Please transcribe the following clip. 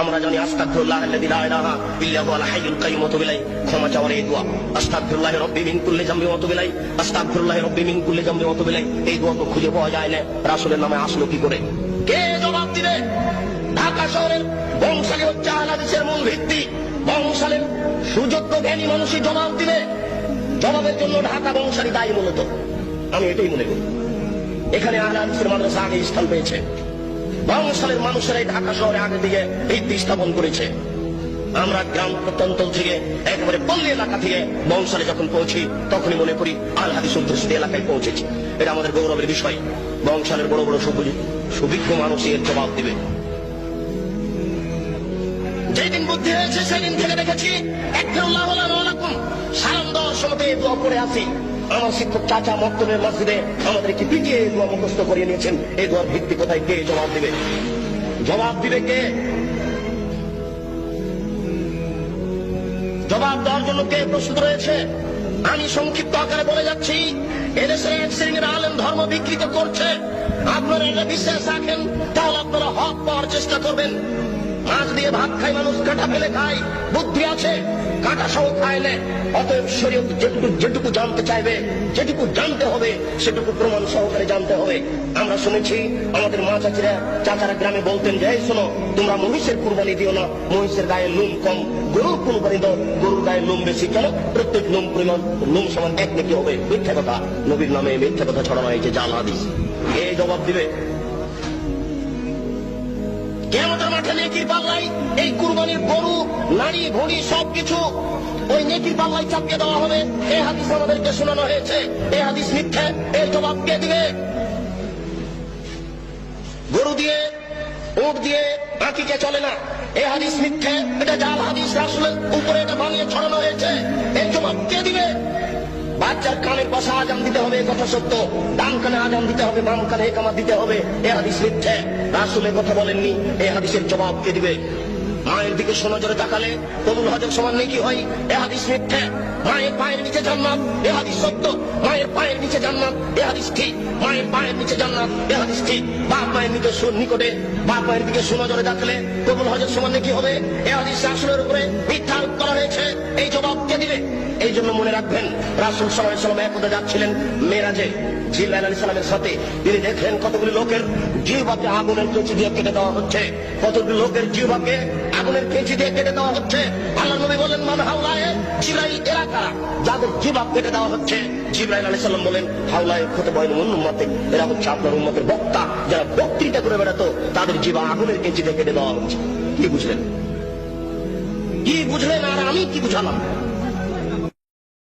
আমরা জানি আস্তাগফিরুল্লাহ আল্লাযী লা ইলাহা ইল্লা হুয়াল হাইয়ুল কাইয়ুম ওয়া তুবু ইলাইহি, ক্ষমা চাওয়ার এই দোয়া আস্তাগফিরুল্লাহ রাব্বি মিন কুল্লি যামবি ওয়া তুবু ইলাইহি, আস্তাগফিরুল্লাহ রাব্বি মিন কুল্লি যামবি ওয়া তুবু ইলাইহি। এই দোয়া তো খুঁজে পাওয়া যায় না, রাসূলের নামে আসলো কি করে? কে জবাব দিবে? ঢাকা শহরের বংশালী হচ্ছে আহলে হাদিসের মূল ভিত্তি। বংশালীর সুযোগ্য জ্ঞানী মানুষই জবাব দিবে। জবাবের জন্য ঢাকা বংশালী দায়ী মূলত, আমি এটাই মনে করি। এখানে আহলে হাদিসের মাদ্রাসা আগে স্থান পেয়েছে। বংশালের মানুষেরাই ঢাকা শহরে আগে দিকে ভিত্তি স্থাপন করেছে। আমরা গ্রাম প্রত্যন্ত থেকে একেবারে পল্লী এলাকা থেকে বংশালে যখন পৌঁছি তখনই মনে করি আল হাদিস অধ্যুষিত এলাকায় পৌঁছেছি। এটা আমাদের গৌরবের বিষয়। বংশালের বড় বড় সুবিজ্ঞ মানুষই এর জবাব দিবে। যেদিন বুদ্ধি হয়েছে সেদিন থেকে দেখেছি সারান্দর সময় দোয়া করে আসি। আমার শিক্ষক চাচা মক্তবের মসজিদে আমাদেরকে পিটিয়ে এই দোয়া মুখস্থ করিয়ে নিয়েছেন। এই দোয়ার ভিত্তি কোথায়? কে জবাব দিবে? জবাব দিবে কে? জবাব দেওয়ার জন্য কে প্রস্তুত রয়েছে? আমি সংক্ষিপ্ত আকারে বলে যাচ্ছি। এদেশের এক শ্রেণীর আলেম ধর্ম বিকৃত করছে। আপনারা এটা বিশ্বাস রাখেন, তাহলে আপনারা হক পাওয়ার চেষ্টা করবেন। মাছ দিয়ে ভাত খায় মানুষ, কাঁটা ফেলে খায়। বুদ্ধি আছে, কাঁটা সহ খায় না। অতএব শরীয়ত যেটুকু জানতে চাইবে, যেটুকু জানতে হবে, সেটুকু প্রমাণ সহকারে জানতে হবে। আমরা শুনেছি আমাদের মা চাচারা গ্রামে বলতেন যে, এই শোনো, তোমরা মহিষের কুরবানি দিও না, মহিষের গায়ে লোম কম। গরুর কুরবানি দাও, গরুর গায়ে লোম বেশি। কেন? প্রত্যেক লোম পরিমাণ লোম সমান এক নাকি হবে। মিথ্যা কথা, নবীর নামে মিথ্যা কথা ছড়ানো হয়েছে, জাল হাদিস। কে জবাব দিবে? কিয়ামতের মাঠে নেকির পাল্লাই এই কুরবানির গরু, নারী, ভুঁড়ি সবকিছু ওই নেকির পাল্লাই চাপিয়ে দেওয়া হবে। এই হাদিস আমাদেরকে শোনানো হয়েছে। এই হাদিস মিথ্যা, এর জবাব কে দিবে? গরু দিয়ে, উট দিয়ে আকিকে চলে না, এই হাদিস মিথ্যা, এটা জাল হাদিস। রাসূলের উপরে এটা বানিয়ে ছড়ানো হয়েছে। এর জবাব কে দিবে? বাচ্চার কানের পাশে আজান দিতে হবে, কথা সত্য। ডান কানে আজান দিতে হবে, বাম কানে একামত দিতে হবে, এ হাদিস মিথ্যা। রাসূলের কথা বলেননি, এই হাদিসের জবাব কে দিবে? মায়ের দিকে সোনজরে তাকালে কবুল হজের সমান নেকি হয়, এ হাদিস মিথ্যা। মায়ের পায়ের নিচে জান্নাত, এ হাদিস সত্য। মায়ের পায়ের নিচে জান্নাত, এ হাদিস ঠিক। মায়ের পায়ের নিচে জান্নাত, এ হাদিস ঠিক। বাপ মায়ের নিকটে বাপ মায়ের দিকে সোনজরে তাকালে কবুল হজের সমান নেকি হবে, এ হাদিস রাসূলের উপরে মিথ্যা আরোপ করা হয়েছে। এই জবাব কে দিবে? এই জন্য মনে রাখবেন, রাসূল সাল্লাল্লাহু আলাইহি ওয়াসাল্লাম একদা যাচ্ছিলেন মেরাজে জিবরাইল আলাইহিস সালামের সাথে। তিনি দেখলেন কতগুলি লোকের জিহ্বাকে আগুনের কেঁচি দিয়ে কেটে দেওয়া হচ্ছে। কতগুলি লোকের জিহ্বাকে আগুনের কেঁচি দিয়ে কেটে দেওয়া হচ্ছে। আল্লাহর নবী বলেন, মান হাওলায়ে জিবরাইল, এরা কারা যাদের জিহ্বা কেটে দেওয়া হচ্ছে? জিবরাইল আলাইহিস সালাম বলেন, হাওলায়ে খুতবাইন উম্মতে, এরা হচ্ছে আপনার উম্মতের বক্তা, যারা বক্তৃতা করে বেড়াতো, তাদের জিহ্বা আগুনের কেঁচি দিয়ে কেটে দেওয়া হচ্ছে। কি বুঝলেন? কি বুঝলেন? আর আমি কি বুঝালাম?